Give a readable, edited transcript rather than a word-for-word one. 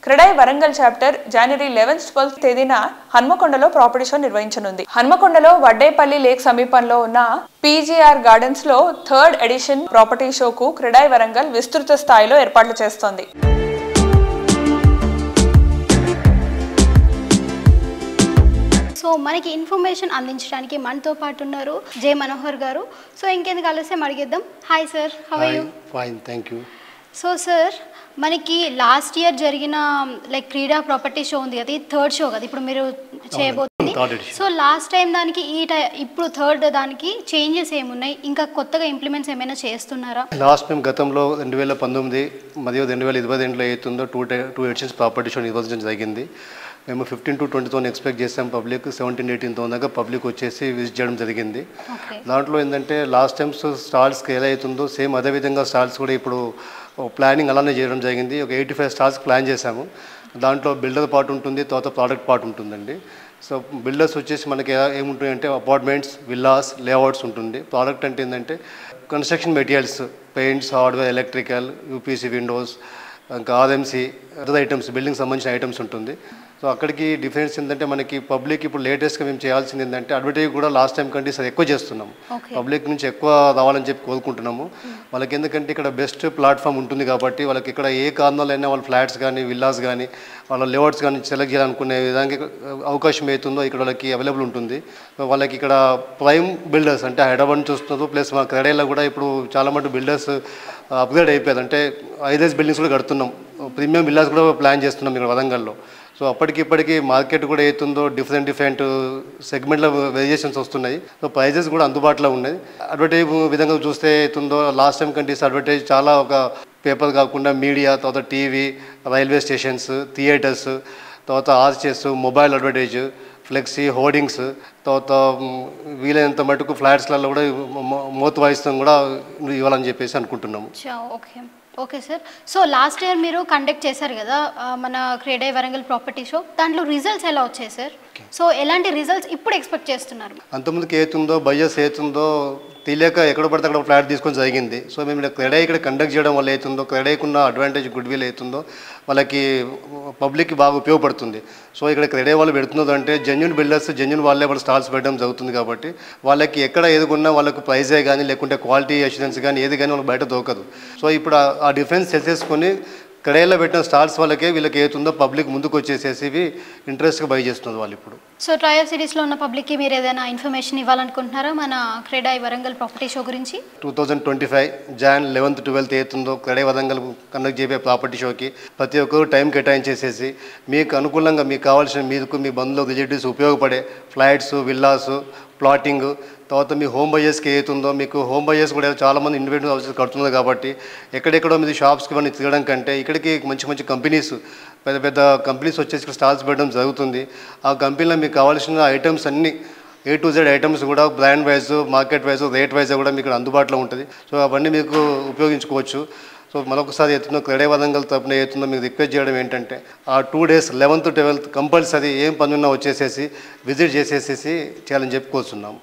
CREDAI Warangal chapter జనవరి 11-12 తేదీన హన్మకొండలో ప్రాపర్టీ షో నిర్వహించనుంది. హన్మకొండలో వడ్డేపల్లి లేక్ సమీపంలో ఉన్న పీజీఆర్ గార్డెన్స్ లో 3rd ఎడిషన్ ప్రాపర్టీ షోకు క్రెడాయి వరంగల్ విస్తృత స్థాయిలో ఏర్పాట్లు చేస్తోంది. సో మనకి ఇన్ఫర్మేషన్ అందించడానికి మనతో పాటు ఉన్నారు జే మనోహర్ గారు. సో ఇంకెందుకు ఆలస్యం అడిగేద్దాం. Hi sir, how are you? Fine, thank you. So sir, మనకి లాస్ట్ ఇయర్ జరిగిన క్రీడా ప్రాపర్టీ షో ఉంది కదా, ఇది 3rd షో కదా ఇప్పుడు మీరు చేయబోతుంది. సో లాస్ట్ టైం దానికి ఇప్పుడు 3rd దానికి చేంజెస్ ఏమున్నాయి, ఇంకా కొత్తగా ఇంప్లిమెంట్స్ ఏమైనా చేస్తున్నారా? లాస్ట్ మేము గతంలో 2019 మరియు 2022లో అవుతుందో 2 ఎడిషన్స్ ప్రాపర్టీ షో నిర్వహించడం జరిగింది. మేము 15 to 20 ఎక్స్పెక్ట్ చేసాం. పబ్లిక్ 17-18 దాకా పబ్లిక్ వచ్చేసి విజిట్ చేయడం జరిగింది. దాంట్లో ఏంటంటే లాస్ట్ టైం స్టాల్స్కి ఎలా అవుతుందో సేమ్ అదేవిధంగా స్టాల్స్ కూడా ఇప్పుడు ప్లానింగ్ అలానే చేయడం జరిగింది. ఒక 85 స్టాల్స్ ప్లాన్ చేశాము. దాంట్లో బిల్డర్ పార్ట్ ఉంటుంది, తర్వాత ప్రోడక్ట్ పార్ట్ ఉంటుందండి. సో బిల్డర్స్ వచ్చేసి మనకి ఏముంటుంది అంటే అపార్ట్మెంట్స్, విల్లాస్, లేఅవుట్స్ ఉంటుంది. ప్రోడక్ట్ అంటే ఏంటంటే construction materials, paints, hardware, electrical, UPC, Windows, ఇంకా ఆర్ఎంసీ, అదర్ ఐటమ్స్, బిల్డింగ్ సంబంధించిన ఐటమ్స్ ఉంటుంది. సో అక్కడికి డిఫరెన్స్ ఏంటంటే మనకి పబ్లిక్ ఇప్పుడు లేటెస్ట్గా మేము చేయాల్సింది ఏంటంటే అడ్వర్టైజ్ కూడా లాస్ట్ టైం కంటే సార్ ఎక్కువ చేస్తున్నాము. పబ్లిక్ నుంచి ఎక్కువ రావాలని చెప్పి కోరుకుంటున్నాము. వాళ్ళకి ఎందుకంటే ఇక్కడ బెస్ట్ ప్లాట్ఫామ్ ఉంటుంది కాబట్టి వాళ్ళకి ఇక్కడ ఏ కారణాలైనా వాళ్ళ ఫ్లాట్స్ కానీ, విల్లాస్ కానీ, వాళ్ళ లేఅవుట్స్ కానీ సెలెక్ట్ చేయాలనుకునే విధంగా అవకాశం అవుతుందో ఇక్కడ వాళ్ళకి అవైలబుల్ ఉంటుంది. వాళ్ళకి ఇక్కడ ప్రైమ్ బిల్డర్స్ అంటే హైదరాబాద్ నుంచి వస్తున్నారు. ప్లస్ మా క్రెడాయిలో కూడా ఇప్పుడు చాలా మటు బిల్డర్స్ అప్గ్రేడ్ అయిపోయారు. అంటే హైరైజ్ బిల్డింగ్స్ కూడా కడుతున్నాం, ప్రీమియం విల్లాస్ కూడా ప్లాన్ చేస్తున్నాం ఇక్కడ వరంగల్లో. సో అప్పటికిప్పటికీ మార్కెట్ కూడా అవుతుందో డిఫరెంట్ సెగ్మెంట్లో వేరియేషన్స్ వస్తున్నాయి. సో ప్రైజెస్ కూడా అందుబాటులో ఉన్నాయి. అడ్వర్టైజ్ విధంగా చూస్తే అవుతుందో లాస్ట్ టైం కంటే అడ్వర్టైజ్ చాలా ఒక పేపర్ కాకుండా మీడియా, తర్వాత టీవీ, రైల్వే స్టేషన్స్, థియేటర్స్, తర్వాత arches, mobile advertise, flexi, hoardings, తర్వాత వీలైనంత మటుకు ఫ్లాట్స్లలో కూడా మోత్ వాయిస్తో కూడా ఇవ్వాలని చెప్పేసి అనుకుంటున్నాము. Okay sir. So last year మీరు కండక్ట్ చేశారు కదా మన క్రెడాయి వరంగల్ ప్రాపర్టీ షో, దాంట్లో రిజల్ట్స్ ఎలా వచ్చాయి సార్? సో ఎలాంటి రిజల్ట్స్ ఇప్పుడు ఎక్స్పెక్ట్ చేస్తున్నారు? అంతకుముందుకు ఏతుందో బయ్యర్స్ ఏతుందో తెలియక ఎక్కడ పడితే అక్కడ ఫ్లాట్ తీసుకొని జరిగింది. సో మేము ఇక్కడ క్రెడాయి ఇక్కడ కండక్ట్ చేయడం వల్ల అవుతుందో క్రెడాయికున్న అడ్వాంటేజ్, గుడ్ విల్ అవుతుందో వాళ్ళకి పబ్లిక్కి బాగా ఉపయోగపడుతుంది. సో ఇక్కడ క్రెడాయి వాళ్ళు పెడుతున్నది అంటే జెన్యున్ బిల్డర్స్, జెన్యున్ వాళ్ళే వాళ్ళు స్టాల్స్ పెట్టడం జరుగుతుంది కాబట్టి వాళ్ళకి ఎక్కడ ఏదుకున్నా వాళ్ళకు ప్రైజే కానీ లేకుంటే క్వాలిటీ అష్యూరెన్స్ కానీ ఏది కానీ వాళ్ళకి బయట దొరకదు. సో ఇప్పుడు ఆ డిఫరెన్స్ తెలిసేసుకొని క్రెడాయిలో పెట్టిన స్టాల్స్ వాళ్ళకే వీళ్ళకి ఏతుందో పబ్లిక్ ముందుకు వచ్చేసేసి ఇంట్రెస్ట్గా బై చేస్తున్నారు వాళ్ళు ఇప్పుడు. సో ట్రయల్ సిరీస్లో ఉన్న పబ్లిక్కి మీరు ఏదైనా ఇన్ఫర్మేషన్ ఇవ్వాలనుకుంటున్నారా మన క్రెడాయి వరంగల్ ప్రాపర్టీ షో గురించి? 2025 Jan 11-12 అవుతుందో క్రెడాయి వరంగల్ కండక్ట్ చేయబోయే ప్రాపర్టీ షోకి ప్రతి ఒక్కరు టైం కేటాయించేసేసి మీకు అనుకూలంగా మీకు కావాల్సిన మీకు మీ బంధువులు, రిలేటివ్స్ ఉపయోగపడే ఫ్లాట్స్, విల్లాస్, ప్లాటింగ్, తర్వాత మీ హోమ్ బయర్స్కి ఏతుందో మీకు హోమ్ బయర్స్ కూడా చాలామంది ఇండివిజువల్ హౌసెస్ కడుతున్నారు కాబట్టి ఎక్కడెక్కడో మీరు షాప్స్కి ఇవన్నీ తిరగడం కంటే ఇక్కడికి మంచి కంపెనీస్, పెద్ద కంపెనీస్ వచ్చేసి ఇక్కడ స్టాల్స్ పెట్టడం జరుగుతుంది. ఆ కంపెనీలో మీకు కావాల్సిన ఐటమ్స్ అన్నీ A to Z ఐటమ్స్ కూడా brand wise, market wise, rate wise కూడా మీకు అందుబాటులో ఉంటుంది. సో అవన్నీ మీకు ఉపయోగించుకోవచ్చు. సో మరొకసారి ఎత్తుందో క్రెడాయి వరంగల్ తరపున ఏతుందో మీకు రిక్వెస్ట్ చేయడం ఏంటంటే ఆ 2 days 11th to 12th compulsory ఏం పని ఉన్నా వచ్చేసేసి విజిట్ చేసేసేసి చేయాలని చెప్పుకోవచ్చున్నాము.